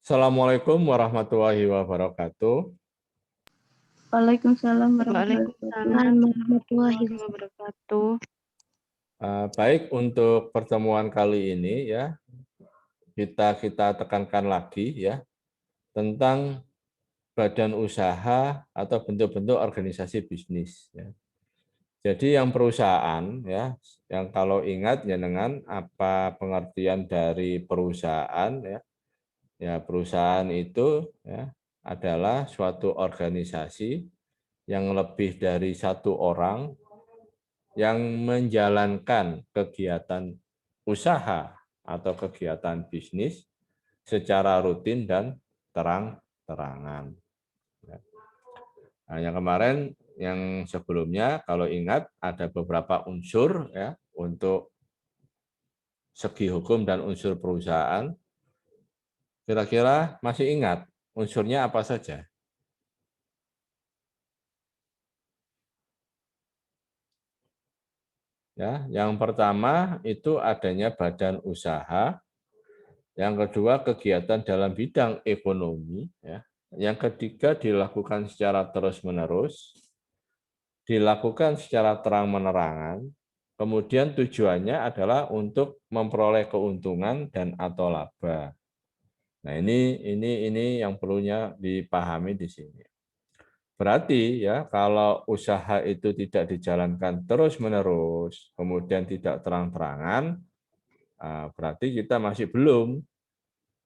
Assalamualaikum warahmatullahi wabarakatuh. Waalaikumsalam Waalaikumsalam warahmatullahi warahmatullahi wabarakatuh. Baik, untuk pertemuan kali ini ya kita tekankan lagi ya tentang badan usaha atau bentuk-bentuk organisasi bisnis. Ya. Jadi yang perusahaan ya, yang kalau ingat ya dengan apa pengertian dari perusahaan ya, ya perusahaan itu ya adalah suatu organisasi yang lebih dari satu orang yang menjalankan kegiatan usaha atau kegiatan bisnis secara rutin dan terang-terangan. Nah, yang kemarin, yang sebelumnya, kalau ingat ada beberapa unsur ya untuk segi hukum dan unsur perusahaan. Kira-kira masih ingat unsurnya apa saja? Ya, yang pertama itu adanya badan usaha, yang kedua kegiatan dalam bidang ekonomi, ya. Yang ketiga dilakukan secara terus-menerus, dilakukan secara terang-menerangan, kemudian tujuannya adalah untuk memperoleh keuntungan dan atau laba. Nah, ini yang perlunya dipahami di sini. Berarti ya kalau usaha itu tidak dijalankan terus-menerus, kemudian tidak terang-terangan, berarti kita masih belum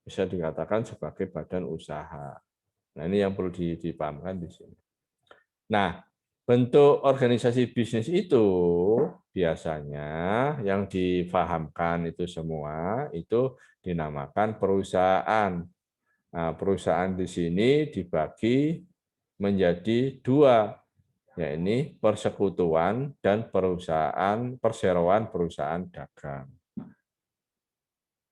bisa dikatakan sebagai badan usaha. Nah, ini yang perlu dipahamkan di sini. Nah, bentuk organisasi bisnis itu biasanya yang difahamkan itu semua itu dinamakan perusahaan. Nah, perusahaan di sini dibagi menjadi dua, yaitu persekutuan dan perusahaan perseroan perusahaan dagang.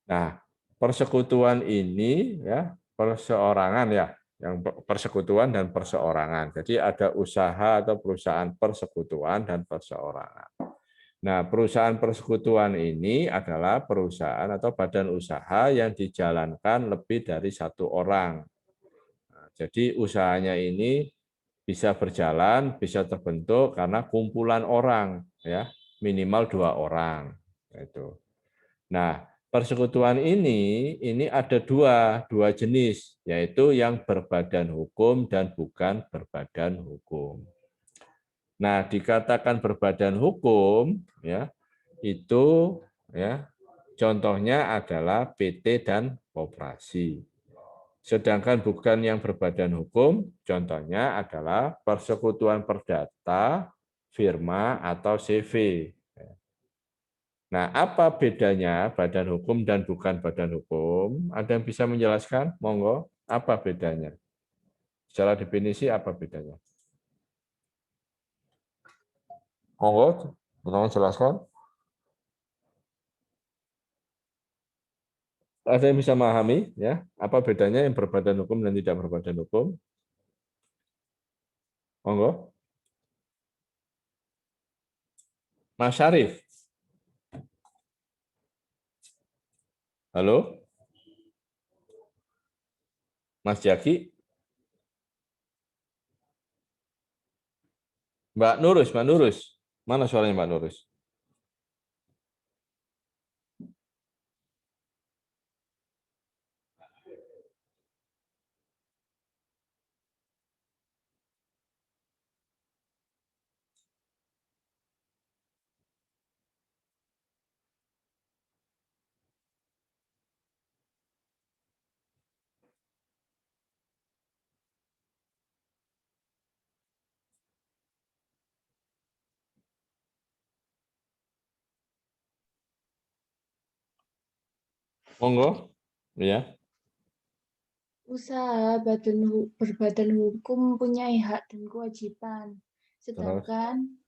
Nah, persekutuan ini ya perseorangan ya, yang persekutuan dan perseorangan. Jadi ada usaha atau perusahaan persekutuan dan perseorangan. Nah, perusahaan persekutuan ini adalah perusahaan atau badan usaha yang dijalankan lebih dari satu orang. Nah, jadi usahanya ini bisa berjalan, bisa terbentuk karena kumpulan orang, ya minimal 2 orang. Itu. Nah, persekutuan ini ada dua jenis, yaitu yang berbadan hukum dan bukan berbadan hukum. Nah, dikatakan berbadan hukum, ya itu ya contohnya adalah PT dan koperasi. Sedangkan bukan yang berbadan hukum, contohnya adalah persekutuan perdata, firma, atau CV. Nah, apa bedanya badan hukum dan bukan badan hukum? Ada yang bisa menjelaskan? Monggo, apa bedanya? Secara definisi apa bedanya? Monggo, tolong jelaskan. Ada yang bisa memahami ya? Apa bedanya yang berbadan hukum dan tidak berbadan hukum? Monggo. Mas Syarif. Halo? Mas Jaki? Mbak Nurus. Mana suaranya Mbak Nurus? Monggo. Ya. Usaha berbadan hukum mempunyai hak dan kewajiban, Terus sedangkan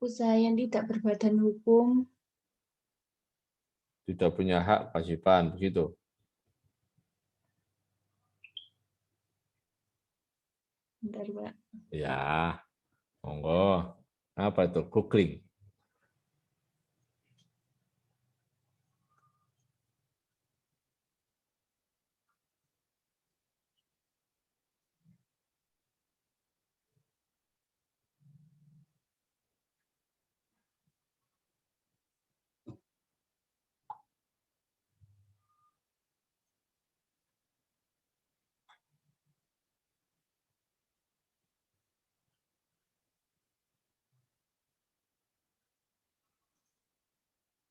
usaha yang tidak berbadan hukum tidak punya hak kewajiban begitu. bentar, Pak. Ya, monggo. Apa itu? Googling.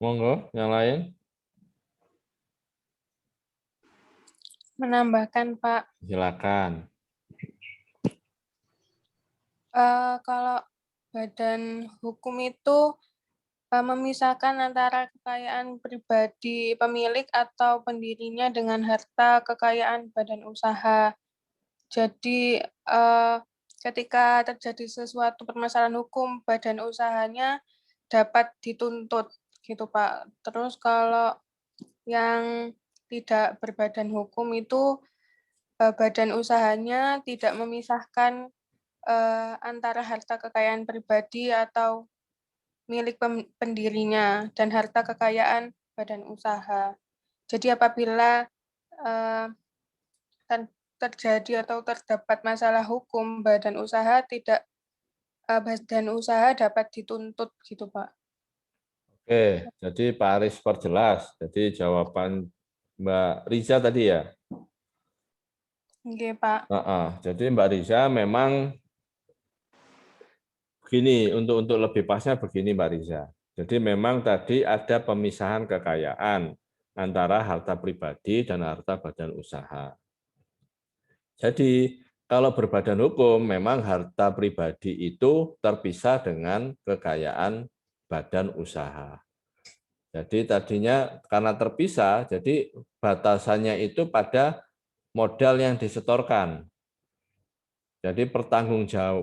Monggo, yang lain. Menambahkan, Pak. Silakan. Kalau badan hukum itu memisahkan antara kekayaan pribadi pemilik atau pendirinya dengan harta kekayaan badan usaha. Jadi ketika terjadi sesuatu permasalahan hukum, badan usahanya dapat dituntut, gitu Pak. Terus kalau yang tidak berbadan hukum itu badan usahanya tidak memisahkan antara harta kekayaan pribadi atau milik pendirinya dan harta kekayaan badan usaha. Jadi apabila terjadi atau terdapat masalah hukum badan usaha dapat dituntut gitu Pak. Oke, jadi Pak Aris perjelas. Jadi jawaban Mbak Riza tadi ya. Oke Pak. Jadi Mbak Riza memang begini, untuk lebih pasnya begini Mbak Riza. Jadi memang tadi ada pemisahan kekayaan antara harta pribadi dan harta badan usaha. Jadi kalau berbadan hukum memang harta pribadi itu terpisah dengan kekayaan badan usaha. Jadi tadinya karena terpisah, jadi batasannya itu pada modal yang disetorkan. Jadi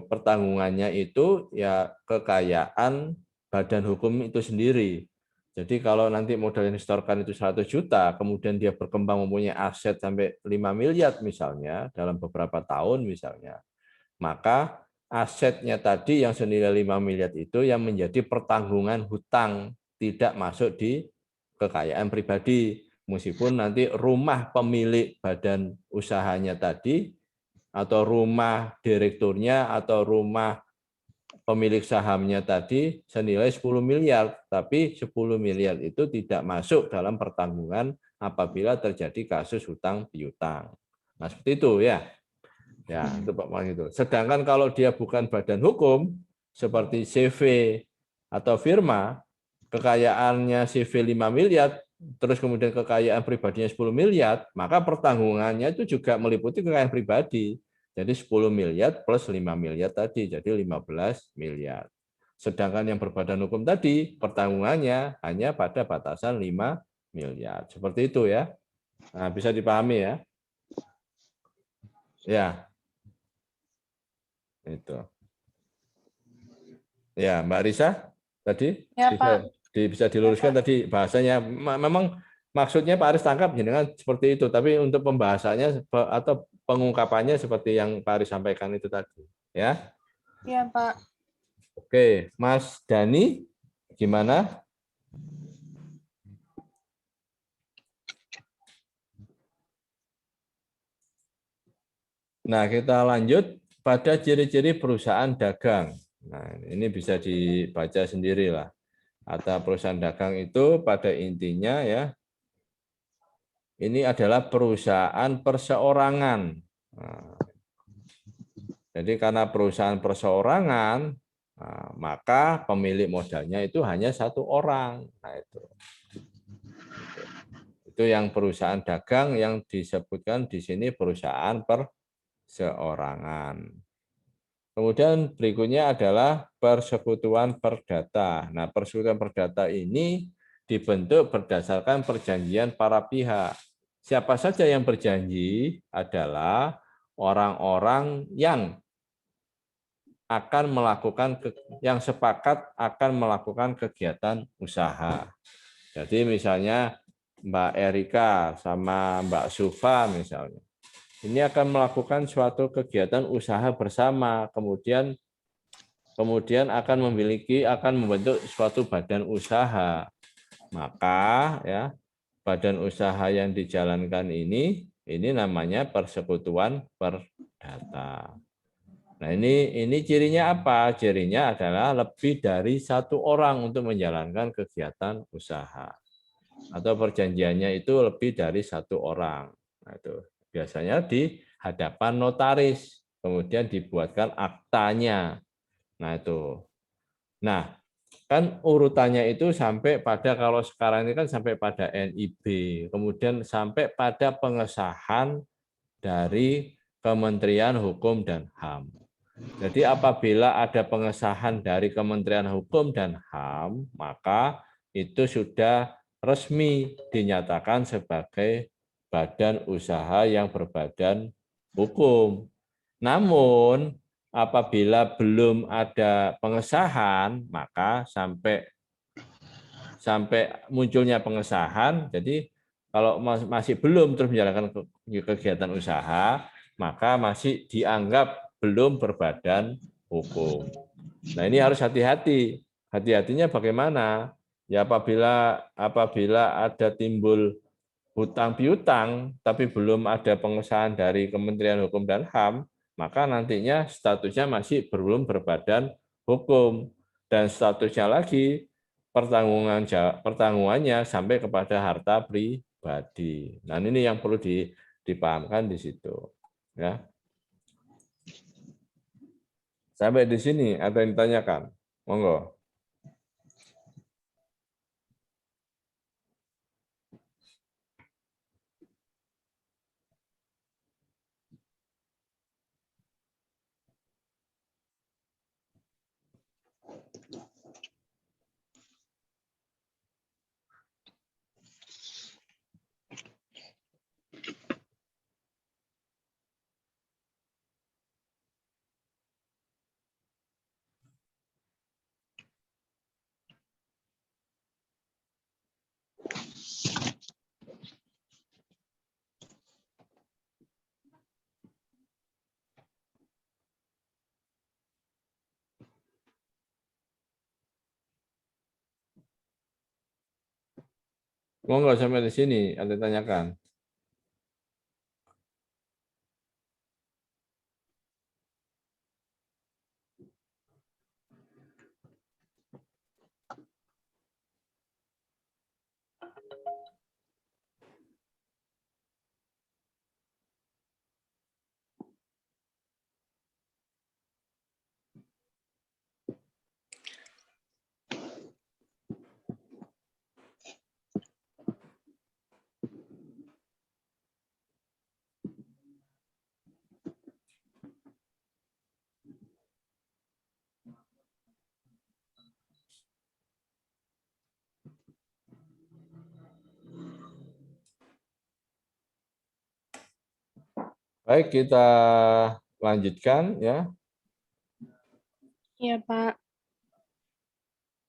pertanggungannya itu ya kekayaan badan hukum itu sendiri. Jadi kalau nanti modal yang disetorkan itu 100 juta, kemudian dia berkembang mempunyai aset sampai 5 miliar misalnya, dalam beberapa tahun misalnya, maka asetnya tadi yang senilai 5 miliar itu yang menjadi pertanggungan hutang, tidak masuk di kekayaan pribadi. Meskipun nanti rumah pemilik badan usahanya tadi, atau rumah direkturnya, atau rumah pemilik sahamnya tadi senilai 10 miliar, tapi 10 miliar itu tidak masuk dalam pertanggungan apabila terjadi kasus hutang piutang. Nah, seperti itu ya. Ya, itu Pak Mas itu. Sedangkan kalau dia bukan badan hukum seperti CV atau firma, kekayaannya CV 5 miliar, terus kemudian kekayaan pribadinya 10 miliar, maka pertanggungannya itu juga meliputi kekayaan pribadi. Jadi 10 miliar plus 5 miliar tadi, jadi 15 miliar. Sedangkan yang berbadan hukum tadi, pertanggungannya hanya pada batasan 5 miliar. Seperti itu ya. Nah, bisa dipahami ya. Ya. Itu. Ya, Mbak Risa tadi Ya, Pak. bisa diluruskan tadi bahasanya. Memang maksudnya Pak Aris tangkap dengan seperti itu, tapi untuk pembahasannya atau pengungkapannya seperti yang Pak Aris sampaikan itu tadi, ya. Iya, Pak. Oke, Mas Dani gimana? Nah, kita lanjut pada ciri-ciri perusahaan dagang. Nah, ini bisa dibaca sendirilah. Atau perusahaan dagang itu pada intinya ya, ini adalah perusahaan perseorangan. Nah, jadi karena perusahaan perseorangan, nah, maka pemilik modalnya itu hanya satu orang. Nah, itu yang perusahaan dagang yang disebutkan di sini perusahaan perseorangan. Kemudian berikutnya adalah persekutuan perdata. Nah, persekutuan perdata ini dibentuk berdasarkan perjanjian para pihak. Siapa saja yang berjanji adalah orang-orang yang akan melakukan, yang sepakat akan melakukan kegiatan usaha. Jadi misalnya Mbak Erika sama Mbak Sufa misalnya, ini akan melakukan suatu kegiatan usaha bersama, kemudian akan membentuk suatu badan usaha. Maka ya badan usaha yang dijalankan ini namanya persekutuan perdata. Nah, ini cirinya apa? Cirinya adalah lebih dari satu orang untuk menjalankan kegiatan usaha. Atau perjanjiannya itu lebih dari satu orang. Nah, itu biasanya di hadapan notaris, kemudian dibuatkan aktanya. Nah, itu. Nah, Kan urutannya itu sampai pada, kalau sekarang ini kan sampai pada NIB, kemudian sampai pada pengesahan dari Kementerian Hukum dan HAM. Jadi apabila ada pengesahan dari Kementerian Hukum dan HAM, maka itu sudah resmi dinyatakan sebagai badan usaha yang berbadan hukum. Namun apabila belum ada pengesahan, maka sampai munculnya pengesahan, jadi kalau masih belum terus menjalankan kegiatan usaha, maka masih dianggap belum berbadan hukum. Nah, ini harus hati-hati. Hati-hatinya bagaimana? Ya apabila ada timbul hutang piutang tapi belum ada pengesahan dari Kementerian Hukum dan HAM, maka nantinya statusnya masih belum berbadan hukum, dan statusnya lagi pertanggungannya sampai kepada harta pribadi. Nah, ini yang perlu dipahamkan di situ, ya. Sampai di sini ada yang ditanyakan? Monggo. Monggo sampai di sini ada yang tanyakan. Baik, kita lanjutkan ya. Iya, Pak.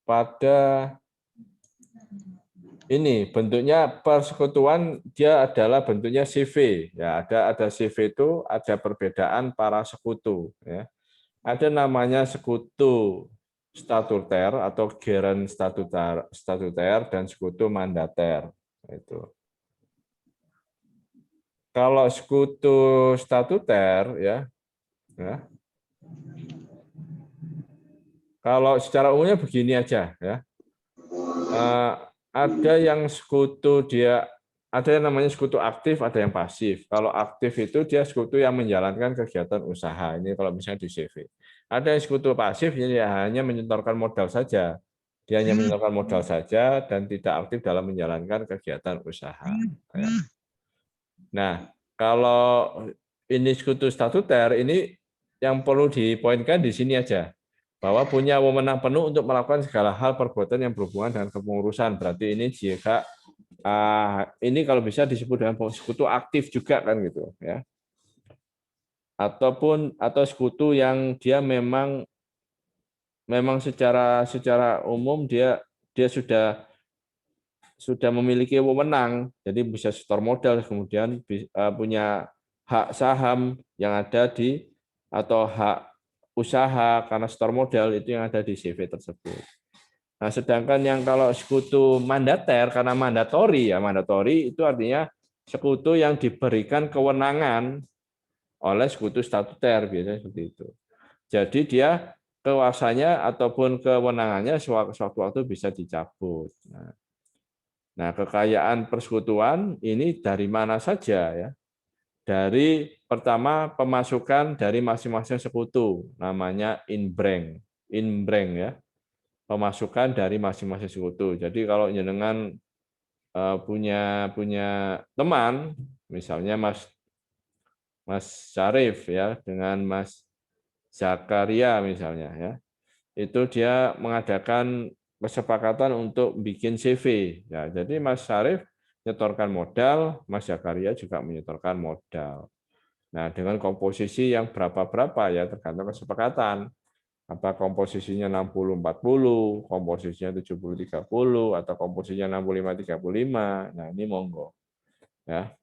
Pada ini bentuknya persekutuan, dia adalah bentuknya CV ya. Ada CV itu ada perbedaan para sekutu ya. Ada namanya sekutu statuter atau geren statuter dan sekutu mandater itu. Kalau sekutu statuter ya, kalau secara umumnya begini aja ya. Ada yang sekutu dia, ada yang namanya sekutu aktif, ada yang pasif. Kalau aktif itu dia sekutu yang menjalankan kegiatan usaha. Ini kalau misalnya di CV. Ada yang sekutu pasif, jadi hanya menyetorkan modal saja. Dia hanya menyetorkan modal saja dan tidak aktif dalam menjalankan kegiatan usaha. Nah, kalau ini sekutu statuter, ini yang perlu dipoinkan di sini aja, bahwa punya wewenang penuh untuk melakukan segala hal perbuatan yang berhubungan dengan kepengurusan. Berarti ini jika ini kalau bisa disebut dengan sekutu aktif juga kan gitu ya. Atau sekutu yang dia memang secara umum dia sudah memiliki wewenang, jadi bisa setor modal, kemudian punya hak saham yang ada di, atau hak usaha karena setor modal itu yang ada di CV tersebut. Nah, sedangkan yang kalau sekutu mandater karena mandatori ya, mandatori itu artinya sekutu yang diberikan kewenangan oleh sekutu statuter, biasanya seperti itu. Jadi dia kuasanya ataupun kewenangannya sewaktu-waktu bisa dicabut. Nah, kekayaan persekutuan ini dari mana saja ya? Dari pertama pemasukan dari masing-masing sekutu, namanya inbreng ya. pemasukan dari masing-masing sekutu. Jadi kalau jenengan punya teman, misalnya Mas Syarif ya dengan Mas Zakaria misalnya ya, itu dia mengadakan kesepakatan untuk bikin CV. Ya, jadi Mas Syarif nyetorkan modal, Mas Zakaria juga menyetorkan modal. Nah, dengan komposisi yang berapa-berapa ya tergantung kesepakatan. Apa komposisinya 60-40, komposisinya 70-30, atau komposisinya 65-35. Nah, ini monggo. Ya.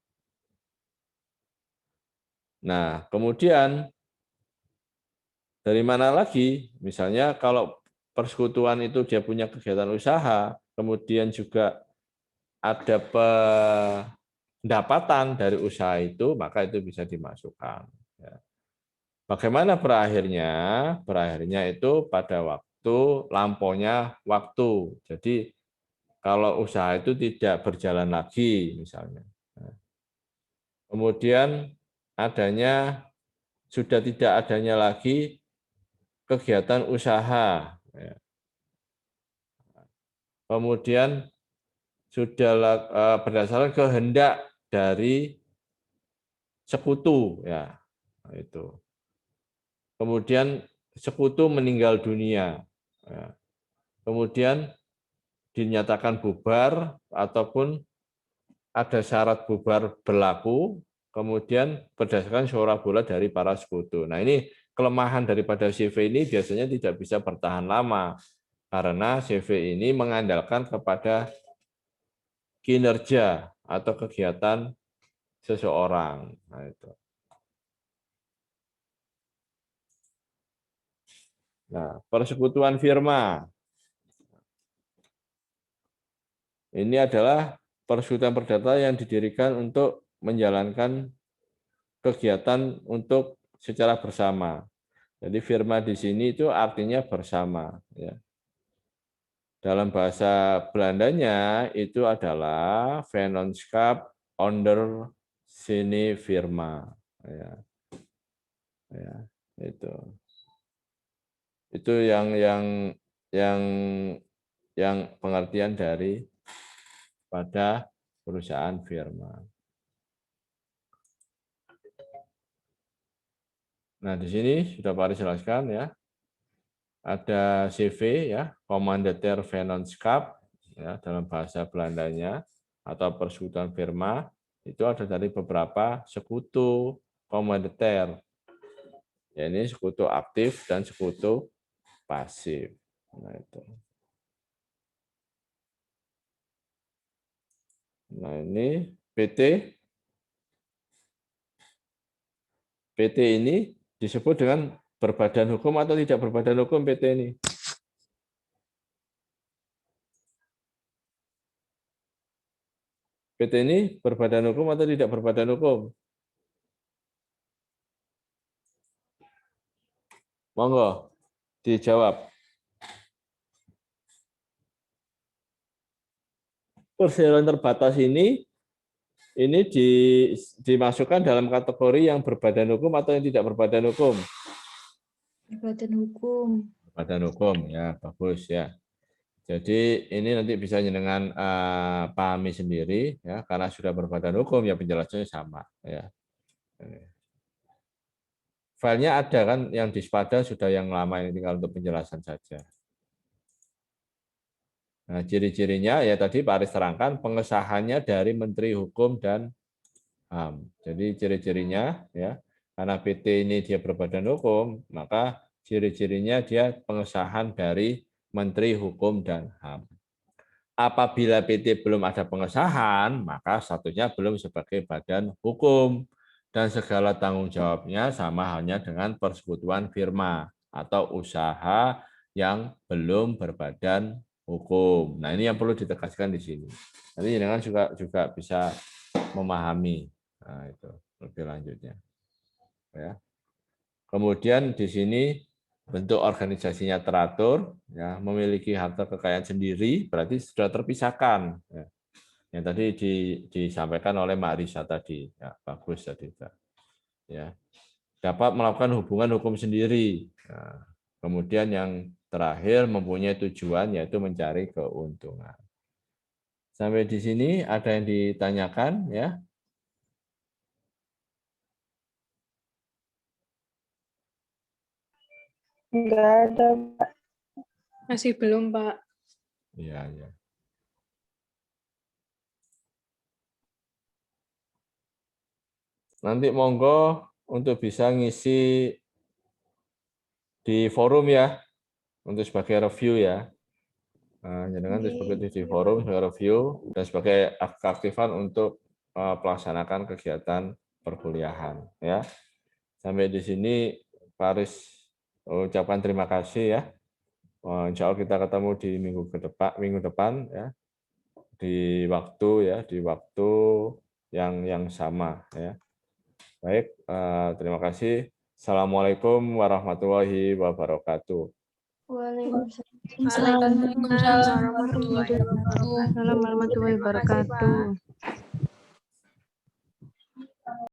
Nah, kemudian dari mana lagi? Misalnya kalau persekutuan itu dia punya kegiatan usaha, kemudian juga ada pendapatan dari usaha itu, maka itu bisa dimasukkan. Ya. Bagaimana berakhirnya? Berakhirnya itu pada waktu lampaunya waktu. Jadi kalau usaha itu tidak berjalan lagi, misalnya. Kemudian sudah tidak adanya lagi kegiatan usaha. Kemudian sudah berdasarkan kehendak dari sekutu, ya itu. Kemudian sekutu meninggal dunia, ya. Kemudian dinyatakan bubar ataupun ada syarat bubar berlaku, kemudian berdasarkan suara bola dari para sekutu. Nah, ini kelemahan daripada CV ini biasanya tidak bisa bertahan lama karena CV ini mengandalkan kepada kinerja atau kegiatan seseorang. Nah, itu. Nah, persekutuan firma. Ini adalah persekutuan perdata yang didirikan untuk menjalankan kegiatan untuk secara bersama. Jadi firma di sini itu artinya bersama. Ya. Dalam bahasa Belandanya itu adalah Vennootschap onder sine firma. Ya. Ya, itu. Itu yang pengertian dari pada perusahaan firma. Nah, di sini sudah Pak Aris jelaskan ya. Ada CV ya, Commandeter Vennootschap ya dalam bahasa Belandanya atau persekutuan firma itu ada dari beberapa sekutu Commandeter. Ya, ini sekutu aktif dan sekutu pasif. Nah, itu. Nah, ini PT. PT ini disebut dengan berbadan hukum atau tidak berbadan hukum PT ini? PT ini berbadan hukum atau tidak berbadan hukum? Monggo dijawab. Perseroan terbatas ini dimasukkan dalam kategori yang berbadan hukum atau yang tidak berbadan hukum? Berbadan hukum. Berbadan hukum, ya bagus ya. Jadi ini nanti bisa dengan pahami sendiri ya, karena sudah berbadan hukum ya penjelasannya sama ya. Filenya ada kan yang di Spada sudah yang lama, ini tinggal untuk penjelasan saja. Nah, ciri-cirinya ya tadi Pak Aris terangkan pengesahannya dari Menteri Hukum dan HAM. Jadi ciri-cirinya ya, karena PT ini dia berbadan hukum, maka ciri-cirinya dia pengesahan dari Menteri Hukum dan HAM. Apabila PT belum ada pengesahan, maka statusnya belum sebagai badan hukum dan segala tanggung jawabnya sama halnya dengan persekutuan firma atau usaha yang belum berbadan hukum. Nah, ini yang perlu ditegaskan di sini. Nanti jangan juga bisa memahami. Nah, itu lebih lanjutnya. Ya. Kemudian di sini bentuk organisasinya teratur, ya, memiliki harta kekayaan sendiri, berarti sudah terpisahkan. Ya. Yang tadi disampaikan oleh Mbak Risa tadi, ya, bagus tadi. Ya. Dapat melakukan hubungan hukum sendiri. Nah, kemudian yang terakhir mempunyai tujuan yaitu mencari keuntungan. Sampai di sini ada yang ditanyakan ya? Enggak ada, Pak. Masih belum, Pak. Iya, ya. Nanti monggo untuk bisa ngisi di forum ya, untuk sebagai review ya. Nah, jangan sebagai di forum, sebagai review, dan sebagai keaktifan untuk pelaksanakan kegiatan perkuliahan ya. Sampai di sini Pak Aris ucapkan terima kasih ya. Insya Allah kita ketemu di minggu depan ya, di waktu yang sama ya. Baik, terima kasih. Assalamualaikum warahmatullahi wabarakatuh. Waalaikumsalam. Waalaikumsalam warahmatullahi wabarakatuh. Assalamualaikum warahmatullahi wabarakatuh.